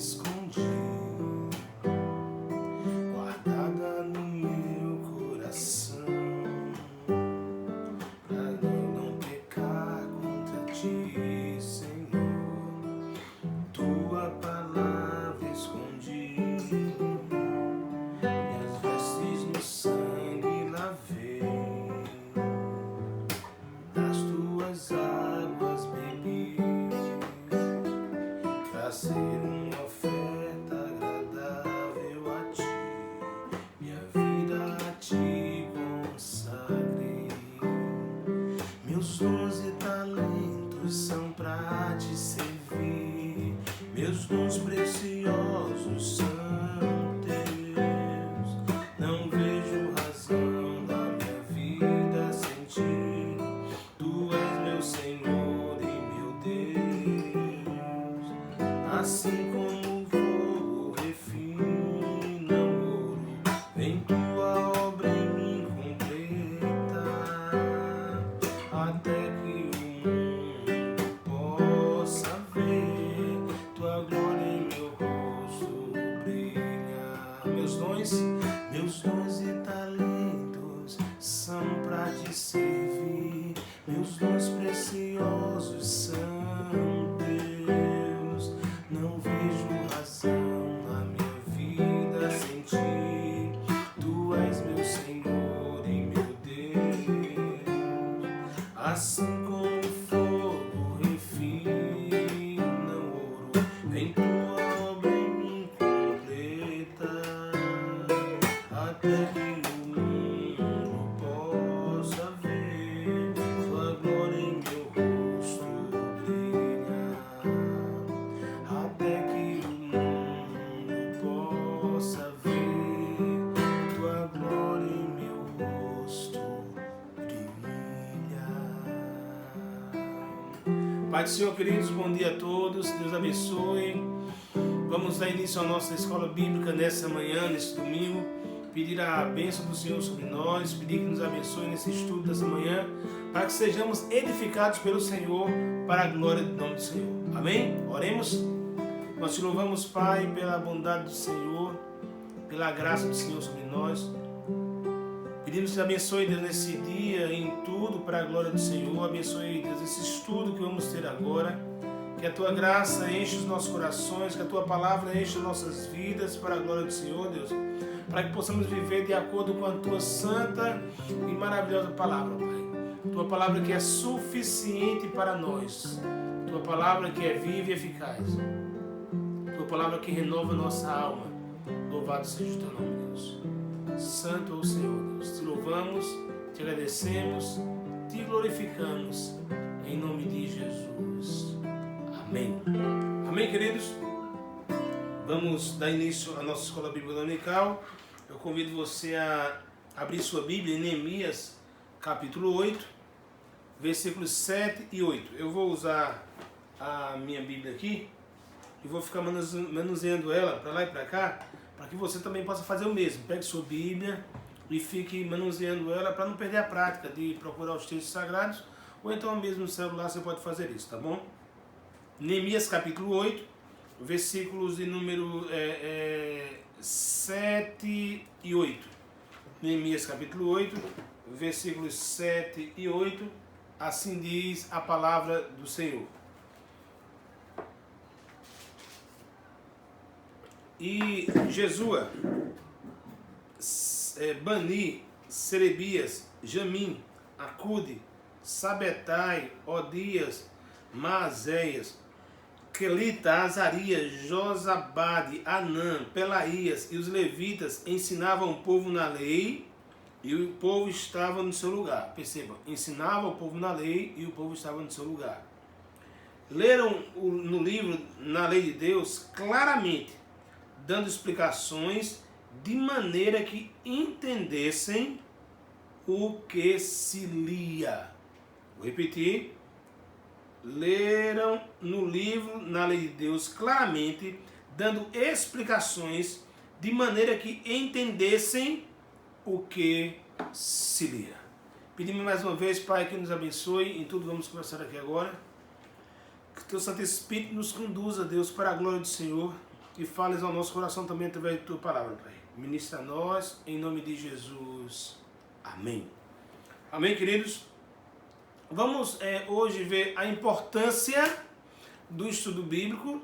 escondi, guardada no meu coração, pra não pecar contra ti, Senhor. Tua palavra escondi, minhas vestes no sangue lavei, das tuas águas bebi, pra ser uma oferta agradável a ti, minha vida a ti consagrei. Meus dons e talentos são pra te servir, meus dons preciosos são teus. Não vejo razão da minha vida sem ti, tu és meu Senhor e meu Deus. Assim como o fogo refina o ouro, vem tua obra em mim completa, até que o mundo possa ver tua glória em meu rosto brilha. Meus dons e talentos são pra te servir, meus dons preciosos são teus. Não vejo razão na minha vida sem ti, tu és meu Senhor e meu Deus. Assim como o fogo refina o ouro, vem tua obra em mim completa, até que o mundo possa ver tua glória em meu rosto brilhar. Até que o mundo possa ver tua glória em meu rosto brilhar. Pai do Senhor, queridos, bom dia a todos, Deus abençoe. Vamos dar início à nossa escola bíblica nessa manhã, nesse domingo. Pedir a bênção do Senhor sobre nós, pedir que nos abençoe nesse estudo dessa manhã, para que sejamos edificados pelo Senhor, para a glória do nome do Senhor. Amém? Oremos. Nós te louvamos, Pai, pela bondade do Senhor, pela graça do Senhor sobre nós. Pedimos que te abençoe, Deus, nesse dia, em tudo, para a glória do Senhor. Abençoe, Deus, esse estudo que vamos ter agora. Que a tua graça enche os nossos corações, que a tua palavra enche as nossas vidas para a glória do Senhor, Deus. Para que possamos viver de acordo com a tua santa e maravilhosa palavra, Pai. Tua palavra que é suficiente para nós. Tua palavra que é viva e eficaz. Tua palavra que renova a nossa alma. Louvado seja o teu nome, Deus. Santo é o Senhor, Deus. Te louvamos, te agradecemos, te glorificamos. Em nome de Jesus. Amém. Amém, queridos? Vamos dar início à nossa escola bíblica dominical. Eu convido você a abrir sua Bíblia em Neemias, capítulo 8, versículos 7 e 8. Eu vou usar a minha Bíblia aqui e vou ficar manuseando ela para lá e para cá, para que você também possa fazer o mesmo. Pegue sua Bíblia e fique manuseando ela para não perder a prática de procurar os textos sagrados, ou então mesmo no celular você pode fazer isso, tá bom? Neemias capítulo 8, versículos de número 7 e 8. Neemias capítulo 8, versículos 7 e 8, assim diz a palavra do Senhor. E Jesua, Bani, Serebias, Jamim, Acude, Sabetai, Odias, Maazéias, Quelita, Azarias, Josabade, Anã, Pelaías e os levitas ensinavam o povo na lei e o povo estava no seu lugar. Percebam, ensinava o povo na lei e o povo estava no seu lugar. Leram no livro, na lei de Deus, claramente, dando explicações de maneira que entendessem o que se lia. Vou repetir. Leram no livro, na lei de Deus, claramente, dando explicações de maneira que entendessem o que se lia. Pedimos mais uma vez, Pai, que nos abençoe em tudo. Vamos conversar aqui agora. Que o Teu Santo Espírito nos conduza, Deus, para a glória do Senhor. e fales ao nosso coração também através de tua palavra, Pai. Ministra a nós, em nome de Jesus. Amém. Amém, queridos? Vamos hoje ver a importância do estudo bíblico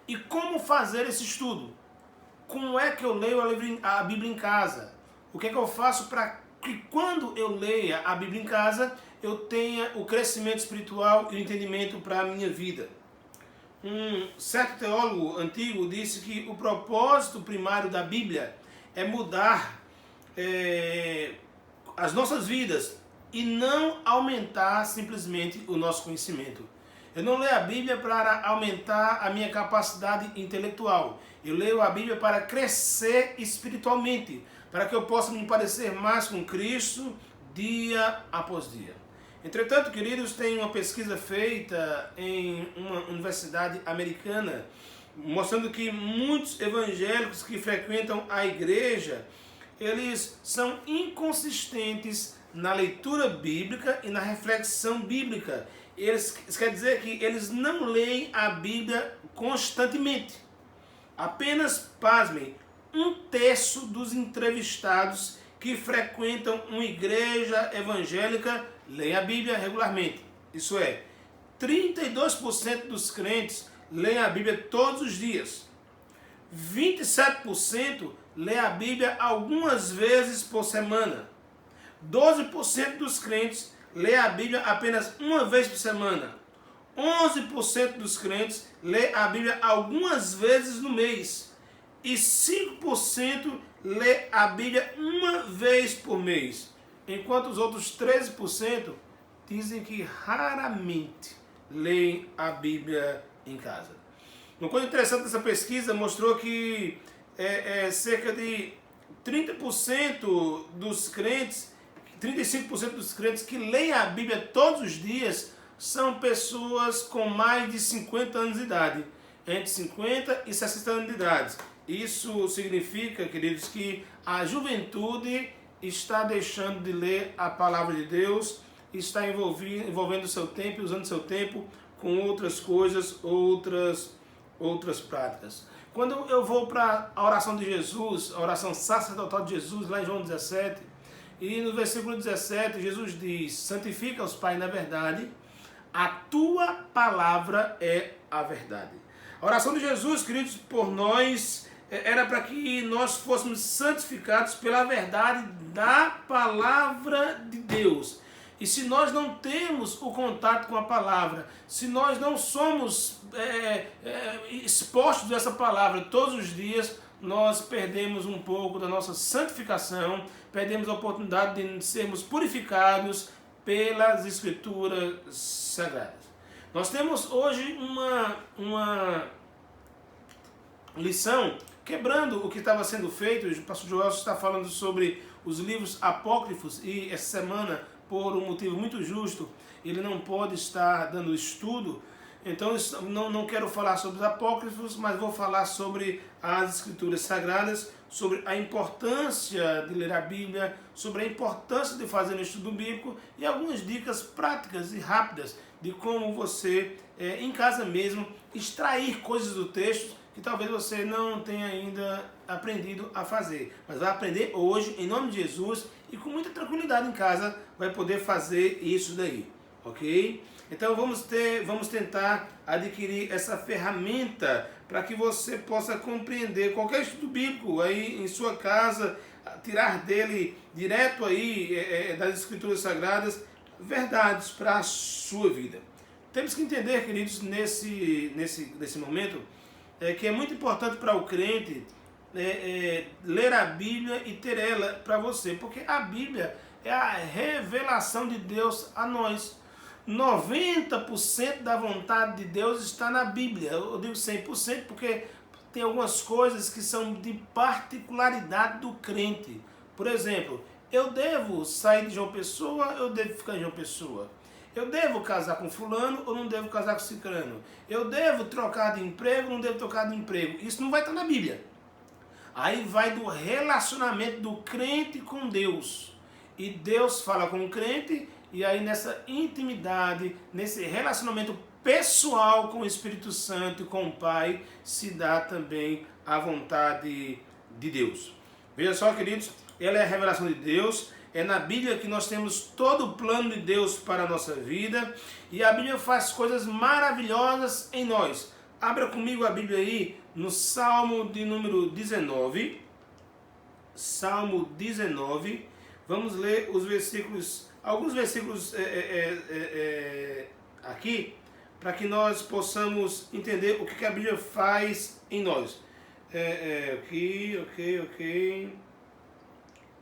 e como fazer esse estudo. Como é que eu leio a Bíblia em casa? O que é que eu faço para que quando eu leia a Bíblia em casa, eu tenha o crescimento espiritual e o entendimento para a minha vida? Um certo teólogo antigo disse que o propósito primário da Bíblia é mudar as nossas vidas e não aumentar simplesmente o nosso conhecimento. Eu não leio a Bíblia para aumentar a minha capacidade intelectual. Eu leio a Bíblia para crescer espiritualmente, para que eu possa me parecer mais com Cristo dia após dia. Entretanto, queridos, tem uma pesquisa feita em uma universidade americana, mostrando que muitos evangélicos que frequentam a igreja, eles são inconsistentes na leitura bíblica e na reflexão bíblica. Isso quer dizer que eles não leem a Bíblia constantemente. Apenas, pasmem, 1/3 dos entrevistados que frequentam uma igreja evangélica leem a Bíblia regularmente. Isso é, 32% dos crentes leem a Bíblia todos os dias. 27% leem a Bíblia algumas vezes por semana. 12% dos crentes lê a Bíblia apenas uma vez por semana. 11% dos crentes lê a Bíblia algumas vezes no mês. E 5% lê a Bíblia uma vez por mês. Enquanto os outros 13% dizem que raramente leem a Bíblia em casa. Uma coisa interessante dessa pesquisa mostrou que cerca de 30% dos crentes 35% dos crentes que leem a Bíblia todos os dias são pessoas com mais de 50 anos de idade, entre 50 e 60 anos de idade. Isso significa, queridos, que a juventude está deixando de ler a palavra de Deus, está envolvendo seu tempo, usando seu tempo com outras coisas, outras práticas. Quando eu vou para a oração de Jesus, a oração sacerdotal de Jesus, lá em João 17, e no versículo 17, Jesus diz: santifica-os, Pai, na verdade, a tua palavra é a verdade. A oração de Jesus, queridos, por nós, era para que nós fôssemos santificados pela verdade da palavra de Deus. E se nós não temos o contato com a palavra, se nós não somos expostos a essa palavra todos os dias, nós perdemos um pouco da nossa santificação, perdemos a oportunidade de sermos purificados pelas Escrituras Sagradas. Nós temos hoje uma lição quebrando o que estava sendo feito. O pastor Joel está falando sobre os livros apócrifos e essa semana, por um motivo muito justo, ele não pode estar dando estudo. Então não quero falar sobre os apócrifos, mas vou falar sobre as Escrituras Sagradas, sobre a importância de ler a Bíblia, sobre a importância de fazer um estudo bíblico e algumas dicas práticas e rápidas de como você, em casa mesmo, extrair coisas do texto que talvez você não tenha ainda aprendido a fazer. Mas vai aprender hoje, em nome de Jesus, e com muita tranquilidade em casa vai poder fazer isso daí, ok? Então vamos tentar adquirir essa ferramenta para que você possa compreender qualquer estudo bíblico aí em sua casa, tirar dele direto aí das Escrituras Sagradas verdades para a sua vida. Temos que entender, queridos, nesse momento, que é muito importante para o crente ler a Bíblia e ter ela para você, porque a Bíblia é a revelação de Deus a nós. 90% da vontade de Deus está na Bíblia. Eu digo 100% porque tem algumas coisas que são de particularidade do crente. Por exemplo, eu devo sair de João Pessoa, eu devo ficar em João Pessoa. Eu devo casar com fulano ou não devo casar com ciclano. Eu devo trocar de emprego ou não devo trocar de emprego. Isso não vai estar na Bíblia. Aí vai do relacionamento do crente com Deus. E Deus fala com o crente, e aí nessa intimidade, nesse relacionamento pessoal com o Espírito Santo e com o Pai, se dá também a vontade de Deus. Veja só, queridos, ela é a revelação de Deus. É na Bíblia que nós temos todo o plano de Deus para a nossa vida. E a Bíblia faz coisas maravilhosas em nós. Abra comigo a Bíblia aí no Salmo de número 19. Salmo 19. Vamos ler os versículos, alguns versículos aqui, para que nós possamos entender o que a Bíblia faz em nós. Ok.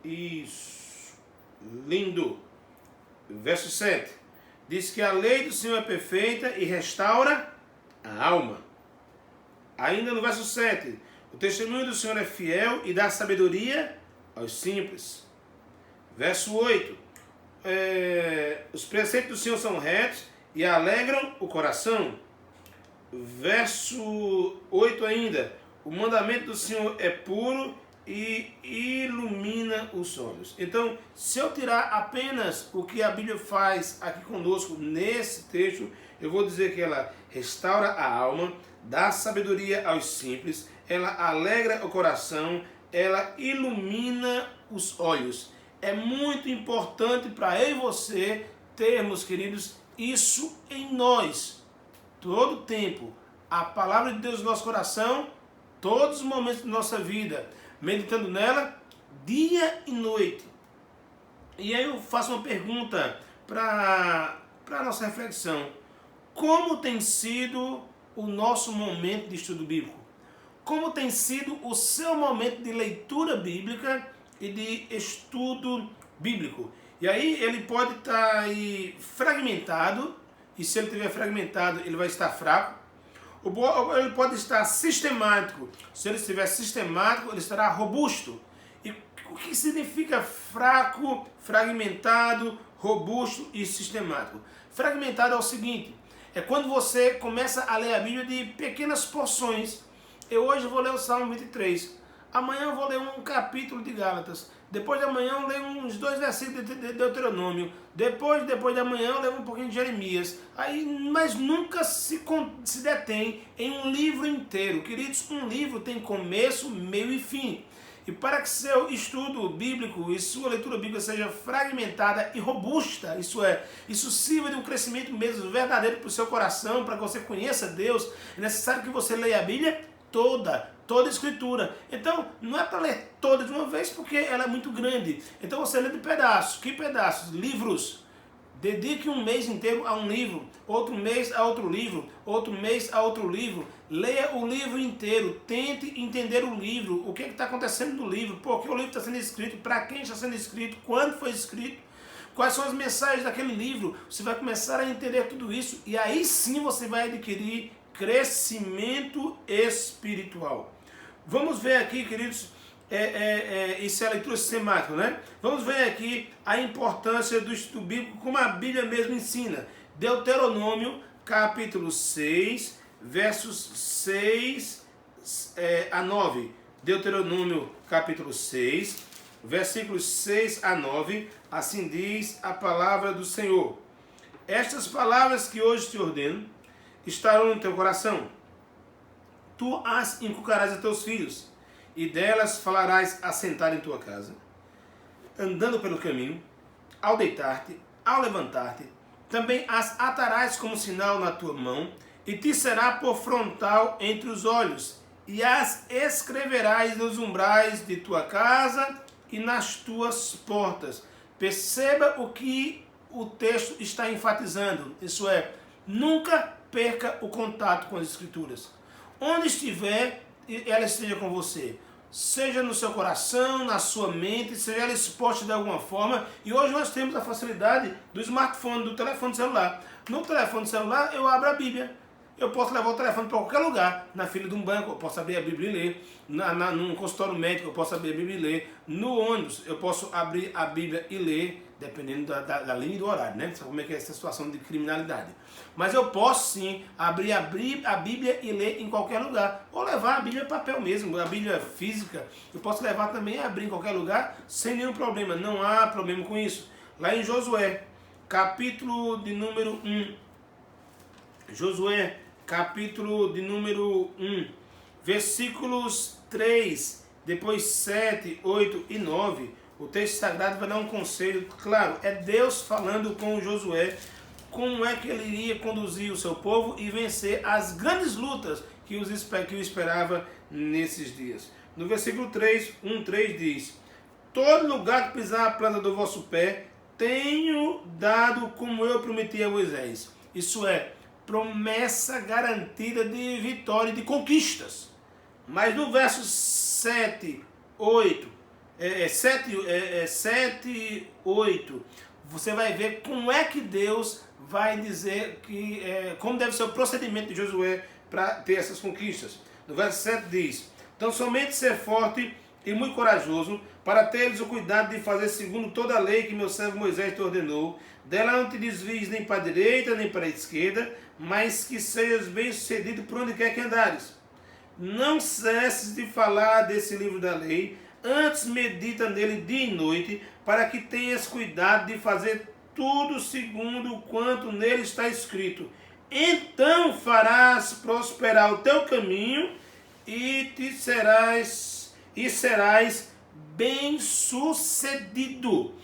Isso. Lindo. Verso 7. Diz que a lei do Senhor é perfeita e restaura a alma. Ainda no verso 7. O testemunho do Senhor é fiel e dá sabedoria aos simples. Verso 8. Os preceitos do Senhor são retos e alegram o coração. Verso 8 ainda. O mandamento do Senhor é puro e ilumina os olhos. Então, se eu tirar apenas o que a Bíblia faz aqui conosco nesse texto, eu vou dizer que ela restaura a alma, dá sabedoria aos simples, ela alegra o coração, ela ilumina os olhos. É muito importante para eu e você termos, queridos, isso em nós. Todo o tempo. A palavra de Deus no nosso coração, todos os momentos da nossa vida, meditando nela, dia e noite. E aí eu faço uma pergunta para a nossa reflexão. Como tem sido o nosso momento de estudo bíblico? Como tem sido o seu momento de leitura bíblica e de estudo bíblico? E aí ele pode estar aí fragmentado, e se ele estiver fragmentado, ele vai estar fraco. Ele pode estar sistemático. Se ele estiver sistemático, ele estará robusto. E o que significa fraco, fragmentado, robusto e sistemático? Fragmentado é o seguinte: é quando você começa a ler a Bíblia de pequenas porções. Eu hoje vou ler o Salmo 23. Amanhã eu vou ler um capítulo de Gálatas. Depois de amanhã eu leio uns 2 versículos de Deuteronômio. Depois de amanhã eu leio um pouquinho de Jeremias. Mas nunca se detém em um livro inteiro. Queridos, um livro tem começo, meio e fim. E para que seu estudo bíblico e sua leitura bíblica seja fragmentada e robusta, isso sirva de um crescimento mesmo verdadeiro para o seu coração, para que você conheça Deus, é necessário que você leia a Bíblia toda a escritura. Então, não é para ler toda de uma vez, porque ela é muito grande. Então você lê de pedaços. Que pedaços? Livros. Dedique um mês inteiro a um livro, outro mês a outro livro, outro mês a outro livro. Leia o livro inteiro, tente entender o livro, o que está acontecendo no livro, por que o livro está sendo escrito, para quem está sendo escrito, quando foi escrito, quais são as mensagens daquele livro. Você vai começar a entender tudo isso e aí sim você vai adquirir crescimento espiritual. Vamos ver aqui, queridos, isso é a leitura sistemática, né? Vamos ver aqui a importância do estudo bíblico, como a Bíblia mesmo ensina. Deuteronômio, capítulo 6, versos 6 a 9. Deuteronômio, capítulo 6, versículos 6 a 9, assim diz a palavra do Senhor. Estas palavras que hoje te ordeno estarão no teu coração. Tu as inculcarás a teus filhos, e delas falarás assentar em tua casa, andando pelo caminho, ao deitar-te, ao levantar-te. Também as atarás como sinal na tua mão, e te será por frontal entre os olhos, e as escreverás nos umbrais de tua casa e nas tuas portas. Perceba o que o texto está enfatizando. Isso é, nunca perca o contato com as Escrituras. Onde estiver, ela esteja com você. Seja no seu coração, na sua mente, seja ela exposta de alguma forma. E hoje nós temos a facilidade do smartphone, do telefone celular. No telefone celular eu abro a Bíblia. Eu posso levar o telefone para qualquer lugar. Na fila de um banco eu posso abrir a Bíblia e ler. Num consultório médico eu posso abrir a Bíblia e ler. No ônibus eu posso abrir a Bíblia e ler, dependendo da linha e do horário, né? Sabe como é que é essa situação de criminalidade. Mas eu posso sim abrir a Bíblia e ler em qualquer lugar. Ou levar a Bíblia papel mesmo, a Bíblia física. Eu posso levar também e abrir em qualquer lugar sem nenhum problema. Não há problema com isso. Lá em Josué, capítulo de número 1. Josué, capítulo de número 1, versículos 3, depois 7, 8 e 9, o texto sagrado vai dar um conselho. Claro, é Deus falando com Josué como é que ele iria conduzir o seu povo e vencer as grandes lutas que o esperava nesses dias. No versículo 3, 1:3 diz: todo lugar que pisar a planta do vosso pé, tenho dado como eu prometi a Moisés. Isso é, promessa garantida de vitória e de conquistas. Mas no verso 7, 8, 8, você vai ver como é que Deus vai dizer como deve ser o procedimento de Josué para ter essas conquistas. No verso 7 diz: então somente ser forte e muito corajoso, para teres o cuidado de fazer segundo toda a lei que meu servo Moisés te ordenou. Dela não te desvies nem para a direita nem para a esquerda, mas que sejas bem sucedido por onde quer que andares. Não cesses de falar desse livro da lei, antes medita nele dia e noite, para que tenhas cuidado de fazer tudo segundo o quanto nele está escrito. Então farás prosperar o teu caminho e serás bem sucedido.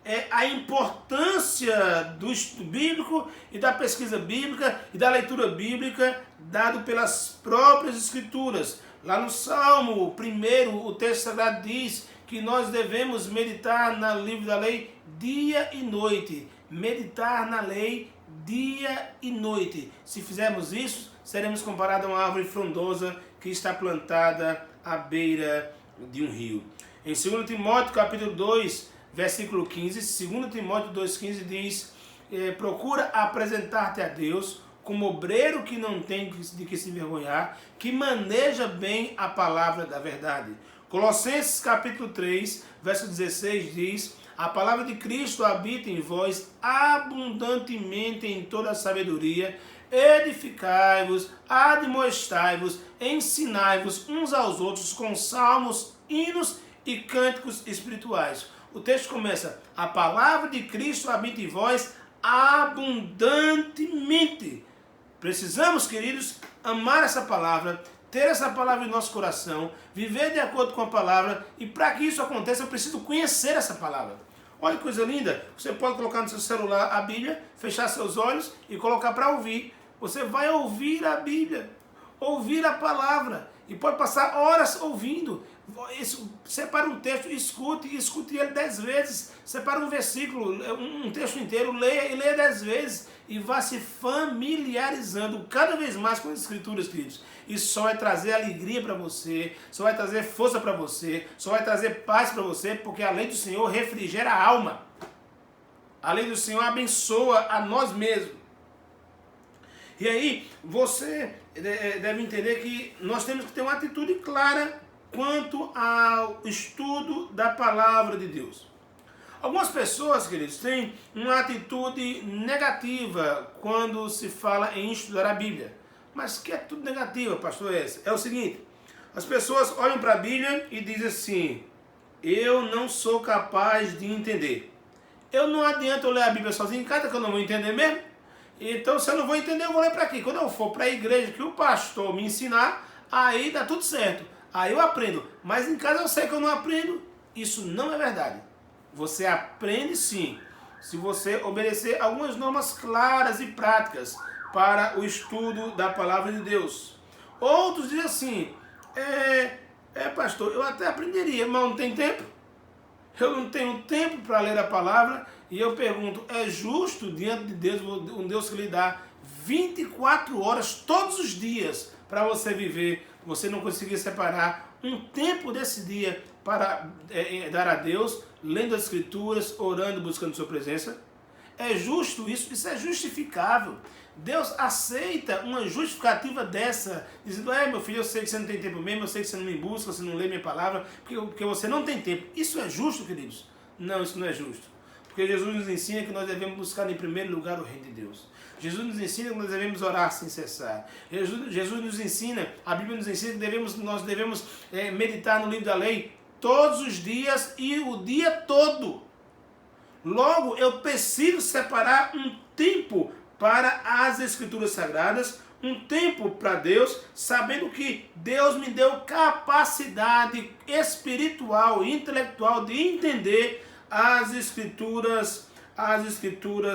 É a importância do estudo bíblico e da pesquisa bíblica e da leitura bíblica dado pelas próprias escrituras. Lá no Salmo 1, o texto sagrado diz que nós devemos meditar no livro da lei dia e noite. Meditar na lei dia e noite. Se fizermos isso, seremos comparados a uma árvore frondosa que está plantada à beira de um rio. Em 2 Timóteo capítulo 2, versículo 15, 2 Timóteo 2,15 diz: procura apresentar-te a Deus como obreiro que não tem de que se envergonhar, que maneja bem a palavra da verdade. Colossenses capítulo 3, verso 16 diz: a palavra de Cristo habita em vós abundantemente em toda a sabedoria, edificai-vos, admoestai-vos, ensinai-vos uns aos outros com salmos, hinos e cânticos espirituais. O texto começa: a palavra de Cristo habita em vós abundantemente. Precisamos, queridos, amar essa palavra, ter essa palavra em nosso coração, viver de acordo com a palavra, e para que isso aconteça eu preciso conhecer essa palavra. Olha que coisa linda, você pode colocar no seu celular a Bíblia, fechar seus olhos e colocar para ouvir. Você vai ouvir a Bíblia, ouvir a palavra, e pode passar horas ouvindo. Separa um texto, escute ele 10 vezes. Separa um versículo, um texto inteiro, leia 10 vezes e vá se familiarizando cada vez mais com as escrituras, queridos. Isso só vai trazer alegria para você, só vai trazer força para você, só vai trazer paz para você, porque a lei do Senhor refrigera a alma. A lei do Senhor abençoa a nós mesmos. E aí, você deve entender que nós temos que ter uma atitude clara quanto ao estudo da palavra de Deus. Algumas pessoas, queridos, têm uma atitude negativa quando se fala em estudar a Bíblia. Mas que atitude negativa, pastor, é essa? É o seguinte: as pessoas olham para a Bíblia e dizem assim: eu não sou capaz de entender. Eu não adianta eu ler a Bíblia sozinho em casa, que eu não vou entender mesmo. Então, se eu não vou entender, eu vou ler para quê? Quando eu for para a igreja que o pastor me ensinar, aí dá tudo certo. Aí eu aprendo. Mas em casa eu sei que eu não aprendo. Isso não é verdade. Você aprende sim, se você obedecer algumas normas claras e práticas para o estudo da palavra de Deus. Outros dizem assim: pastor, eu até aprenderia, mas não tem tempo. Eu não tenho tempo para ler a palavra. E eu pergunto: é justo diante de Deus, um Deus que lhe dá 24 horas todos os dias para você viver, você não conseguir separar um tempo desse dia para dar a Deus, lendo as escrituras, orando, buscando sua presença? É justo isso? Isso é justificável. Deus aceita uma justificativa dessa, dizendo: meu filho, eu sei que você não tem tempo mesmo, eu sei que você não me busca, você não lê minha palavra, porque você não tem tempo. Isso é justo, queridos? Não, isso não é justo. Porque Jesus nos ensina que nós devemos buscar em primeiro lugar o reino de Deus. Jesus nos ensina que nós devemos orar sem cessar. Jesus nos ensina, a Bíblia nos ensina que nós devemos meditar no livro da lei todos os dias e o dia todo. Logo, eu preciso separar um tempo para as Escrituras Sagradas, um tempo para Deus, sabendo que Deus me deu capacidade espiritual e intelectual de entender as Escrituras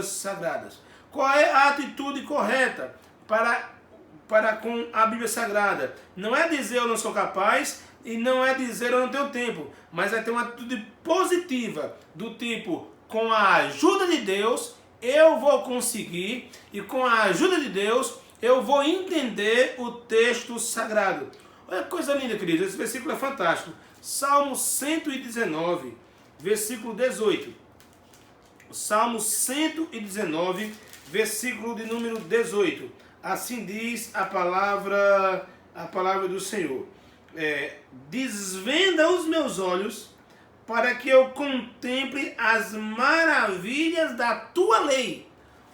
Sagradas. Qual é a atitude correta para com a Bíblia Sagrada? Não é dizer eu não sou capaz e não é dizer eu não tenho tempo, mas é ter uma atitude positiva, do tipo, com a ajuda de Deus eu vou conseguir, e com a ajuda de Deus eu vou entender o texto sagrado. Olha que coisa linda, queridos, esse versículo é fantástico. Salmo 119, versículo 18. Salmo 119, versículo de número 18. Assim diz a palavra do Senhor. Desvenda os meus olhos para que eu contemple as maravilhas da tua lei.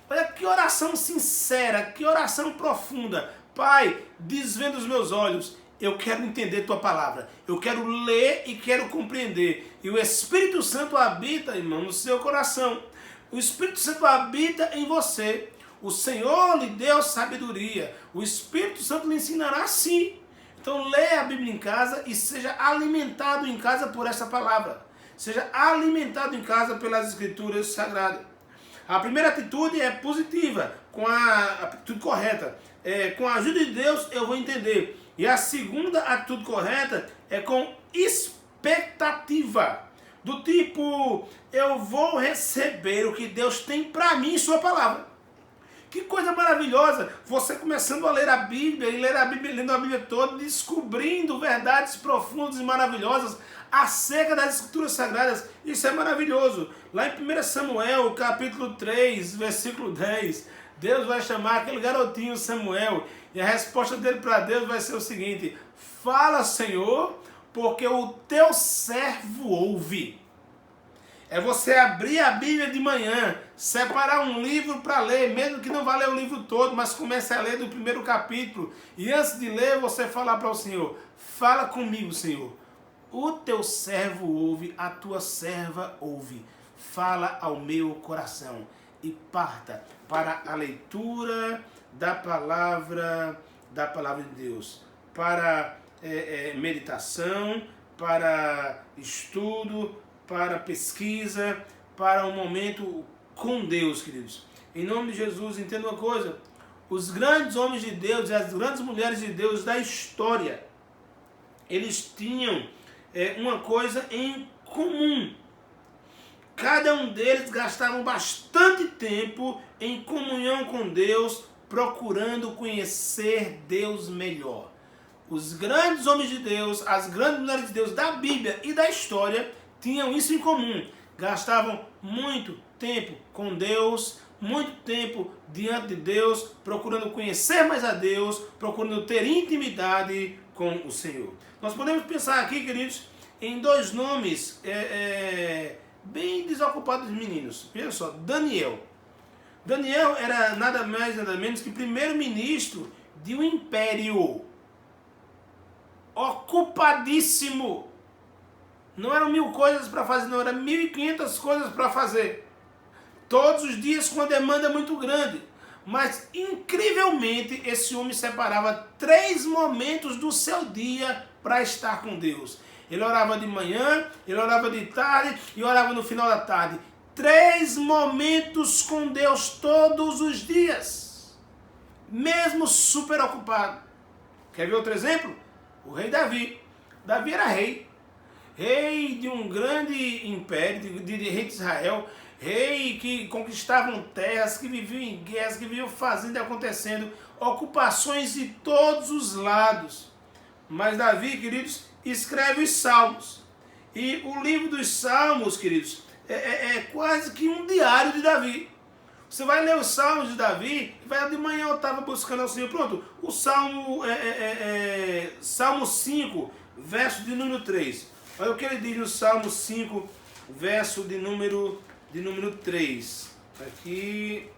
Olha que oração sincera, que oração profunda. Pai, desvenda os meus olhos. Eu quero entender tua palavra. Eu quero ler e quero compreender. E o Espírito Santo habita, irmão, no seu coração. O Espírito Santo habita em você. O Senhor lhe deu sabedoria. O Espírito Santo lhe ensinará sim. Então leia a Bíblia em casa e seja alimentado em casa por essa palavra. Seja alimentado em casa pelas Escrituras Sagradas. A primeira atitude é positiva, com a atitude correta. Com a ajuda de Deus eu vou entender. E a segunda atitude correta é com expectativa. Do tipo, eu vou receber o que Deus tem para mim em sua palavra. Que coisa maravilhosa, você começando a ler a Bíblia, e lendo a Bíblia toda, descobrindo verdades profundas e maravilhosas acerca das Escrituras Sagradas. Isso é maravilhoso. Lá em 1 Samuel, capítulo 3, versículo 10, Deus vai chamar aquele garotinho Samuel, e a resposta dele para Deus vai ser o seguinte: fala, Senhor, porque o teu servo ouve. É você abrir a Bíblia de manhã, separar um livro para ler, mesmo que não vá ler o livro todo, mas comece a ler do primeiro capítulo. E antes de ler, você falar para o Senhor: fala comigo, Senhor. O teu servo ouve, a tua serva ouve. Fala ao meu coração. E parta para a leitura da palavra de Deus. Para meditação, para estudo, para pesquisa, para um momento com Deus, queridos. Em nome de Jesus, entenda uma coisa: os grandes homens de Deus e as grandes mulheres de Deus da história, eles tinham uma coisa em comum. Cada um deles gastavam bastante tempo em comunhão com Deus, procurando conhecer Deus melhor. Os grandes homens de Deus, as grandes mulheres de Deus da Bíblia e da história tinham isso em comum. Gastavam muito tempo com Deus, muito tempo diante de Deus, procurando conhecer mais a Deus, procurando ter intimidade com o Senhor. Nós podemos pensar aqui, queridos, em dois nomes bem desocupados dos meninos. Veja só, Daniel. Daniel era nada mais, nada menos que primeiro-ministro de um império ocupadíssimo. Não eram 1000 coisas para fazer, não, eram 1500 coisas para fazer. Todos os dias com uma demanda muito grande. Mas, incrivelmente, esse homem separava 3 momentos do seu dia para estar com Deus. Ele orava de manhã, ele orava de tarde e orava no final da tarde. 3 momentos com Deus todos os dias. Mesmo super ocupado. Quer ver outro exemplo? O rei Davi. Davi era rei. Rei de um grande império, de rei de Israel. Rei que conquistavam terras, que viviam em guerras, que viviam fazendo e acontecendo. Ocupações de todos os lados. Mas Davi, queridos, escreve os Salmos. E o livro dos Salmos, queridos, é quase que um diário de Davi. Você vai ler os Salmos de Davi, vai de manhã eu estava buscando ao Senhor. Pronto, o Salmo, Salmo 5, verso de número 3. Olha o que ele diz no Salmo 5, verso de número 3. Aqui,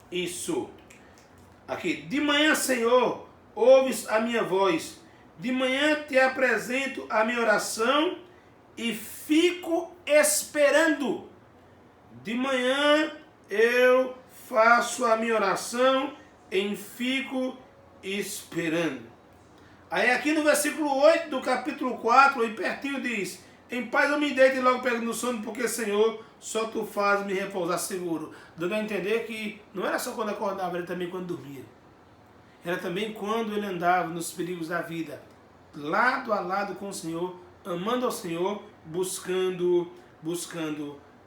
isso. Aqui, de manhã, Senhor, ouves a minha voz. De manhã te apresento a minha oração e fico esperando. De manhã eu faço a minha oração e fico esperando. Aí aqui no versículo 8 do capítulo 4, aí pertinho diz: em paz eu me deito e logo pego no sono, porque Senhor, só tu fazes me repousar seguro. Dando a entender que não era só quando acordava, era também quando dormia. Era também quando ele andava nos perigos da vida, lado a lado com o Senhor, amando ao Senhor, buscando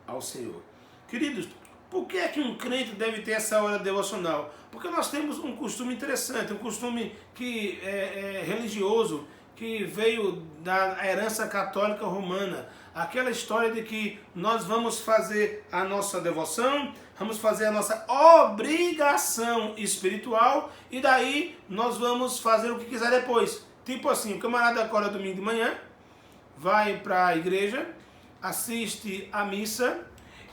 ao Senhor. Queridos, por que é que um crente deve ter essa hora devocional? Porque nós temos um costume interessante, um costume que é religioso, que veio da herança católica romana. Aquela história de que nós vamos fazer a nossa devoção, vamos fazer a nossa obrigação espiritual e daí nós vamos fazer o que quiser depois. Tipo assim, o camarada acorda domingo de manhã, vai para a igreja, assiste a missa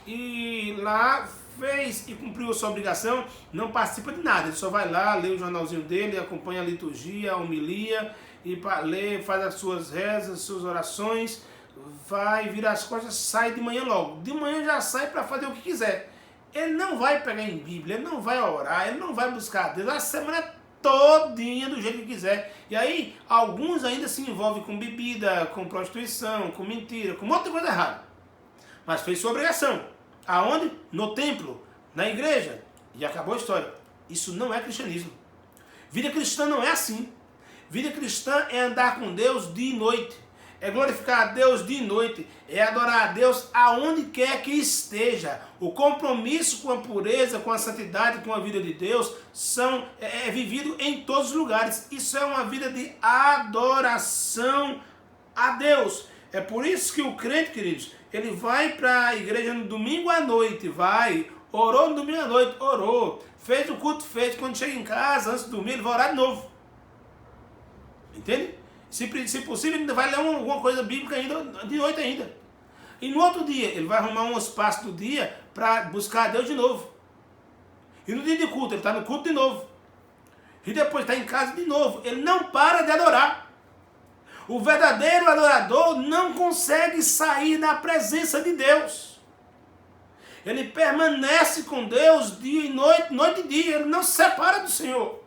e lá fez e cumpriu a sua obrigação, não participa de nada, ele só vai lá, lê o jornalzinho dele, acompanha a liturgia, a homilia, e lê, faz as suas rezas, as suas orações, vai virar as costas, sai de manhã logo. De manhã já sai para fazer o que quiser. Ele não vai pegar em Bíblia, ele não vai orar, ele não vai buscar Deus a semana todinha do jeito que quiser. E aí, alguns ainda se envolvem com bebida, com prostituição, com mentira, com um monte de coisa errada. Mas fez sua obrigação. Aonde? No templo, na igreja. E acabou a história. Isso não é cristianismo. Vida cristã não é assim. Vida cristã é andar com Deus dia e noite. É glorificar a Deus dia e noite. É adorar a Deus aonde quer que esteja. O compromisso com a pureza, com a santidade, com a vida de Deus é vivido em todos os lugares. Isso é uma vida de adoração a Deus. É por isso que o crente, queridos, ele vai para a igreja no domingo à noite, orou no domingo à noite, orou, fez o culto feito, quando chega em casa, antes de dormir, ele vai orar de novo. Entende? Se possível, ele ainda vai ler alguma coisa bíblica ainda, de noite ainda. E no outro dia, ele vai arrumar um espaço do dia para buscar a Deus de novo. E no dia de culto, ele está no culto de novo. E depois está em casa de novo. Ele não para de adorar. O verdadeiro adorador não consegue sair da presença de Deus. Ele permanece com Deus dia e noite, noite e dia. Ele não se separa do Senhor.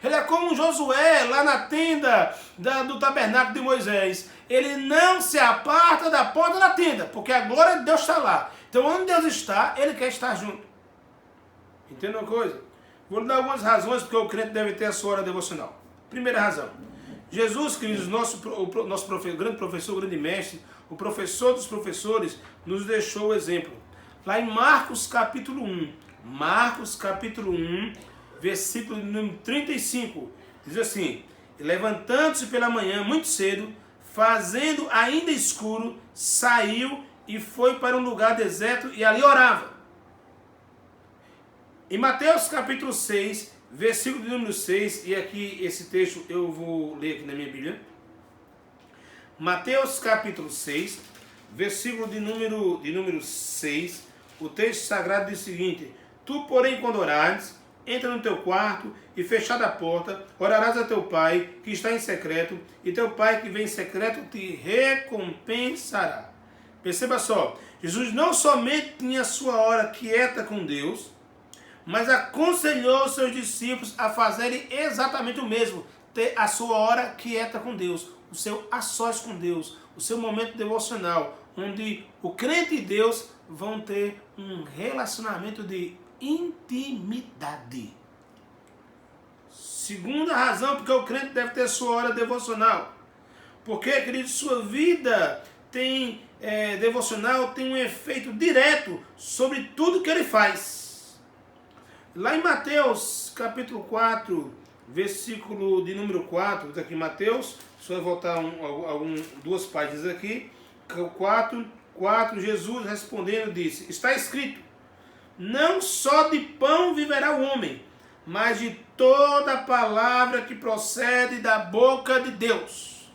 Ele é como Josué lá na tenda do tabernáculo de Moisés. Ele não se aparta da porta da tenda, porque a glória de Deus está lá. Então onde Deus está, ele quer estar junto. Entende uma coisa? Vou lhe dar algumas razões porque o crente deve ter a sua hora devocional. Primeira razão. Jesus, queridos, nosso grande professor, grande mestre, o professor dos professores, nos deixou o exemplo. Lá em Marcos capítulo 1. Marcos capítulo 1, versículo número 35. Diz assim: levantando-se pela manhã muito cedo, fazendo ainda escuro, saiu e foi para um lugar deserto e ali orava. Em Mateus capítulo 6, versículo de número 6, e aqui esse texto eu vou ler aqui na minha Bíblia. Mateus capítulo 6, versículo de número 6, o texto sagrado diz o seguinte: tu, porém, quando orares, entra no teu quarto e, fechada a porta, orarás a teu pai que está em secreto, e teu pai que vem em secreto te recompensará. Perceba só, Jesus não somente tinha a sua hora quieta com Deus, mas aconselhou os seus discípulos a fazerem exatamente o mesmo, ter a sua hora quieta com Deus, o seu a sós com Deus, o seu momento devocional, onde o crente e Deus vão ter um relacionamento de intimidade. Segunda razão porque o crente deve ter sua hora devocional. Porque, querido, sua vida tem devocional tem um efeito direto sobre tudo que ele faz. Lá em Mateus capítulo 4, versículo de número 4, está aqui em Mateus, só vai voltar duas páginas aqui, 4, Jesus respondendo disse: está escrito, não só de pão viverá o homem, mas de toda palavra que procede da boca de Deus.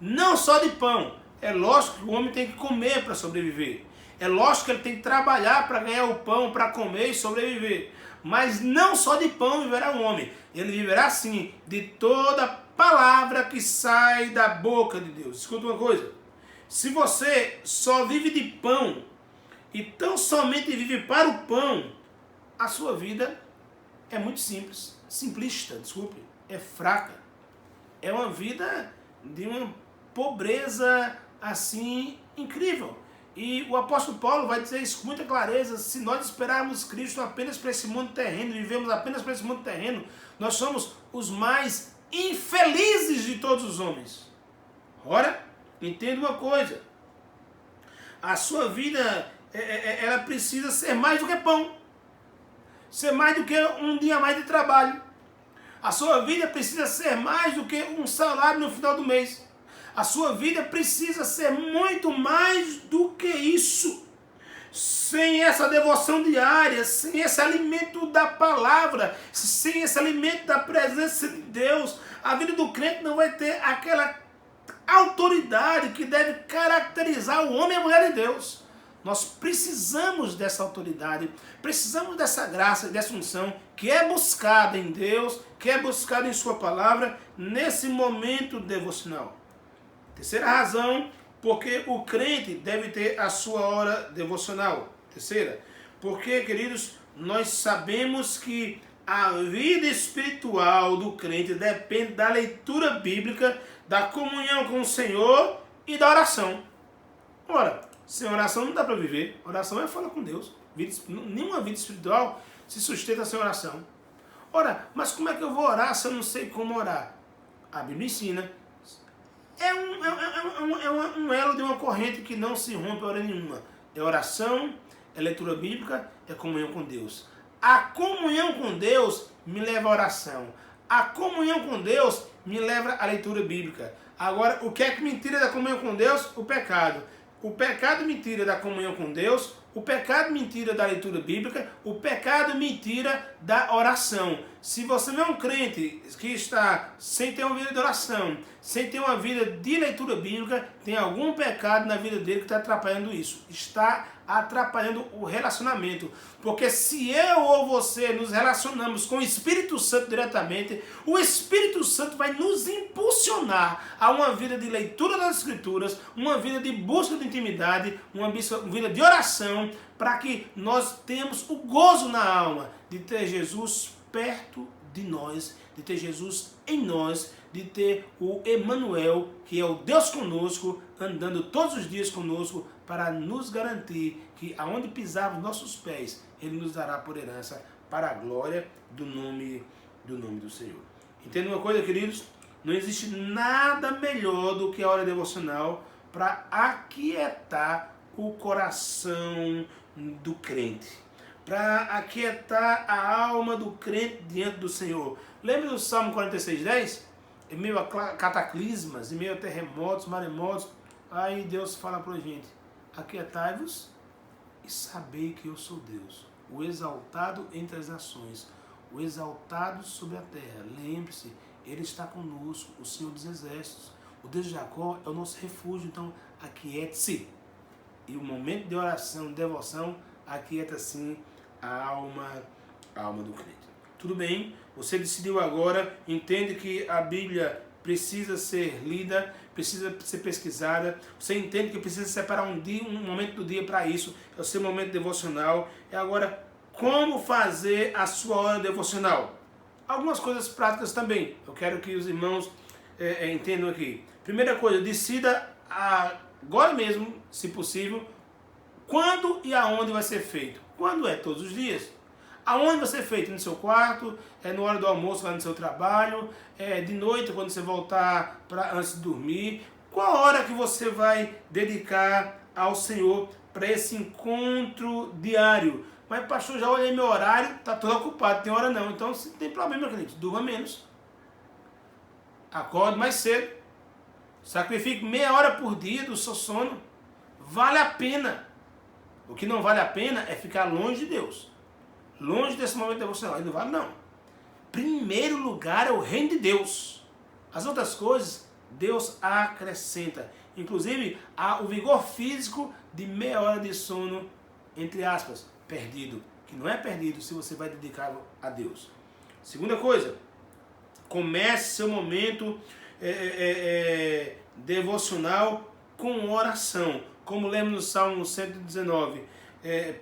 Não só de pão. É lógico que o homem tem que comer para sobreviver. É lógico que ele tem que trabalhar para ganhar o pão, para comer e sobreviver. Mas não só de pão viverá o homem. Ele viverá sim de toda palavra que sai da boca de Deus. Escuta uma coisa. Se você só vive de pão, e tão somente vive para o pão, a sua vida é muito simples, simplista, desculpe, é fraca. É uma vida de uma pobreza assim incrível. E o apóstolo Paulo vai dizer isso com muita clareza: se nós esperarmos Cristo apenas para esse mundo terreno, vivemos apenas para esse mundo terreno, nós somos os mais infelizes de todos os homens. Ora, entenda uma coisa: a sua vida, ela precisa ser mais do que pão, ser mais do que um dia a mais de trabalho. A sua vida precisa ser mais do que um salário no final do mês. A sua vida precisa ser muito mais do que isso. Sem essa devoção diária, sem esse alimento da palavra, sem esse alimento da presença de Deus, a vida do crente não vai ter aquela autoridade que deve caracterizar o homem e a mulher de Deus. Nós precisamos dessa autoridade, precisamos dessa graça, dessa unção que é buscada em Deus, que é buscada em sua palavra, nesse momento devocional. Terceira razão, porque o crente deve ter a sua hora devocional. Terceira, porque, queridos, nós sabemos que a vida espiritual do crente depende da leitura bíblica, da comunhão com o Senhor e da oração. Ora, sem oração não dá para viver. Oração é falar com Deus. Nenhuma vida espiritual se sustenta sem oração. Ora, mas como é que eu vou orar se eu não sei como orar? A Bíblia ensina. É um elo de uma corrente que não se rompe a hora nenhuma. É oração, é leitura bíblica, é comunhão com Deus. A comunhão com Deus me leva à oração. A comunhão com Deus me leva à leitura bíblica. Agora, o que é que me tira da comunhão com Deus? O pecado. O pecado me tira da comunhão com Deus, o pecado me tira da leitura bíblica, o pecado me tira da oração. Se você não é um crente que está sem ter uma vida de oração, sem ter uma vida de leitura bíblica, tem algum pecado na vida dele que está atrapalhando isso. Está atrapalhando o relacionamento. Porque se eu ou você nos relacionamos com o Espírito Santo diretamente, o Espírito Santo vai nos impulsionar a uma vida de leitura das Escrituras, uma vida de busca de intimidade, uma vida de oração, para que nós tenhamos o gozo na alma de ter Jesus perto de nós, de ter Jesus em nós, de ter o Emanuel, que é o Deus conosco, andando todos os dias conosco, para nos garantir que aonde pisarmos nossos pés, Ele nos dará por herança para a glória do nome do Senhor. Entenda uma coisa, queridos? Não existe nada melhor do que a hora devocional para aquietar o coração do crente, para aquietar a alma do crente diante do Senhor. Lembra do Salmo 46:10? Em meio a cataclismas, em meio a terremotos, maremotos, aí Deus fala para a gente: aquietai-vos e sabei que eu sou Deus, o exaltado entre as nações, o exaltado sobre a terra. Lembre-se, Ele está conosco, o Senhor dos exércitos. O Deus de Jacó é o nosso refúgio, então aquiete-se. E o momento de oração, de devoção, aquieta sim a alma do crente. Tudo bem, você decidiu agora, entende que a Bíblia precisa ser lida, precisa ser pesquisada, você entende que precisa separar um momento do dia para isso, é o seu momento devocional. E agora, como fazer a sua hora devocional? Algumas coisas práticas também, eu quero que os irmãos entendam aqui. Primeira coisa, decida agora mesmo, se possível, quando e aonde vai ser feito. Quando é? Todos os dias. Aonde vai ser feito? No seu quarto, na hora do almoço lá no seu trabalho, de noite quando você voltar antes de dormir. Qual hora que você vai dedicar ao Senhor para esse encontro diário? Mas pastor, já olhei meu horário, está todo ocupado, tem hora não. Então se tem problema, querido, durma menos. Acorde mais cedo. Sacrifique meia hora por dia do seu sono. Vale a pena. O que não vale a pena é ficar longe de Deus. Longe desse momento devocional. Ele não vale, não. Primeiro lugar é o reino de Deus. As outras coisas, Deus acrescenta. Inclusive, há o vigor físico de meia hora de sono, entre aspas, perdido. Que não é perdido se você vai dedicá-lo a Deus. Segunda coisa, comece seu momento devocional com oração. Como lemos no Salmo 119.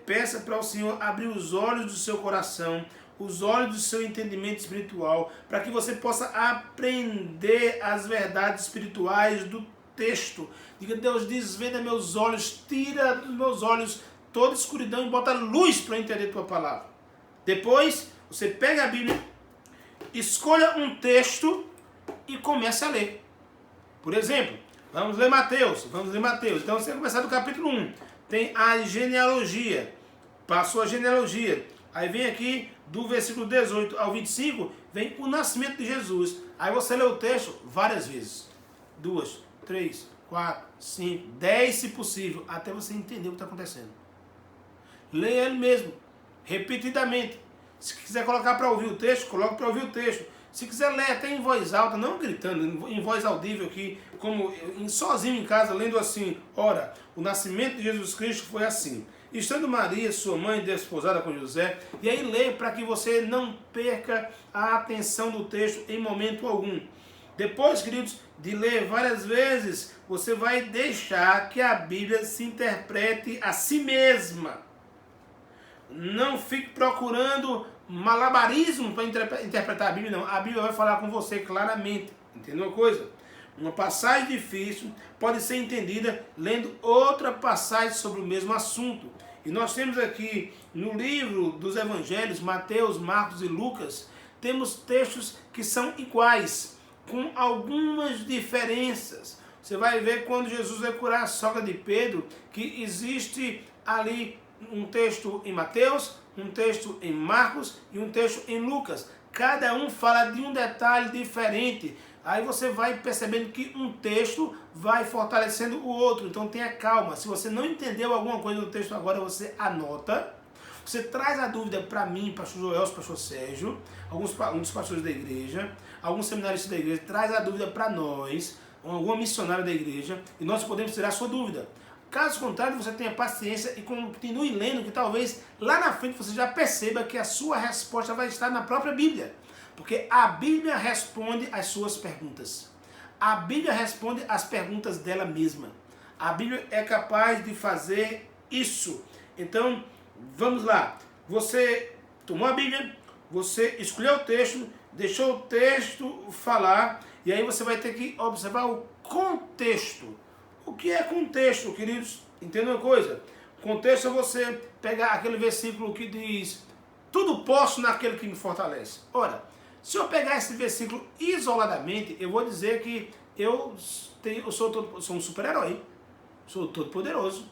peça para o Senhor abrir os olhos do seu coração, os olhos do seu entendimento espiritual, para que você possa aprender as verdades espirituais do texto. Diga: Deus, desvenda meus olhos, tira dos meus olhos toda escuridão e bota luz para eu entender a tua palavra. Depois, você pega a Bíblia, escolha um texto e comece a ler. Por exemplo, vamos ler Mateus. Então você vai começar do capítulo 1. Tem a genealogia. Passou a genealogia. Aí vem aqui, do versículo 18 ao 25, vem o nascimento de Jesus. Aí você lê o texto várias vezes. 2, 3, 4, 5, 10 se possível, até você entender o que está acontecendo. Leia ele mesmo, repetidamente. Se quiser colocar para ouvir o texto, coloque para ouvir o texto. Se quiser ler até em voz alta, não gritando, em voz audível aqui, como sozinho em casa, lendo assim: ora, o nascimento de Jesus Cristo foi assim. Estando Maria, sua mãe, desposada com José, e aí lê para que você não perca a atenção do texto em momento algum. Depois, queridos, de ler várias vezes, você vai deixar que a Bíblia se interprete a si mesma. Não fique procurando malabarismo para interpretar a Bíblia, não. A Bíblia vai falar com você claramente. Entendeu uma coisa? Uma passagem difícil pode ser entendida lendo outra passagem sobre o mesmo assunto. E nós temos aqui no livro dos Evangelhos, Mateus, Marcos e Lucas, temos textos que são iguais, com algumas diferenças. Você vai ver quando Jesus vai curar a sogra de Pedro, que existe ali um texto em Mateus, um texto em Marcos e um texto em Lucas. Cada um fala de um detalhe diferente. Aí você vai percebendo que um texto vai fortalecendo o outro. Então tenha calma. Se você não entendeu alguma coisa do texto agora, você anota. Você traz a dúvida para mim, pastor Joel, pastor Sérgio, um dos pastores da igreja, alguns seminaristas da igreja. Traz a dúvida para nós, alguma missionária da igreja, e nós podemos tirar a sua dúvida. Caso contrário, você tenha paciência e continue lendo, que talvez lá na frente você já perceba que a sua resposta vai estar na própria Bíblia. Porque a Bíblia responde às suas perguntas. A Bíblia responde às perguntas dela mesma. A Bíblia é capaz de fazer isso. Então, vamos lá. Você tomou a Bíblia, você escolheu o texto, deixou o texto falar, e aí você vai ter que observar o contexto. O que é contexto, queridos? Entenda uma coisa. Contexto é você pegar aquele versículo que diz: tudo posso naquele que me fortalece. Ora, se eu pegar esse versículo isoladamente, eu vou dizer que eu sou um super-herói. Sou todo poderoso.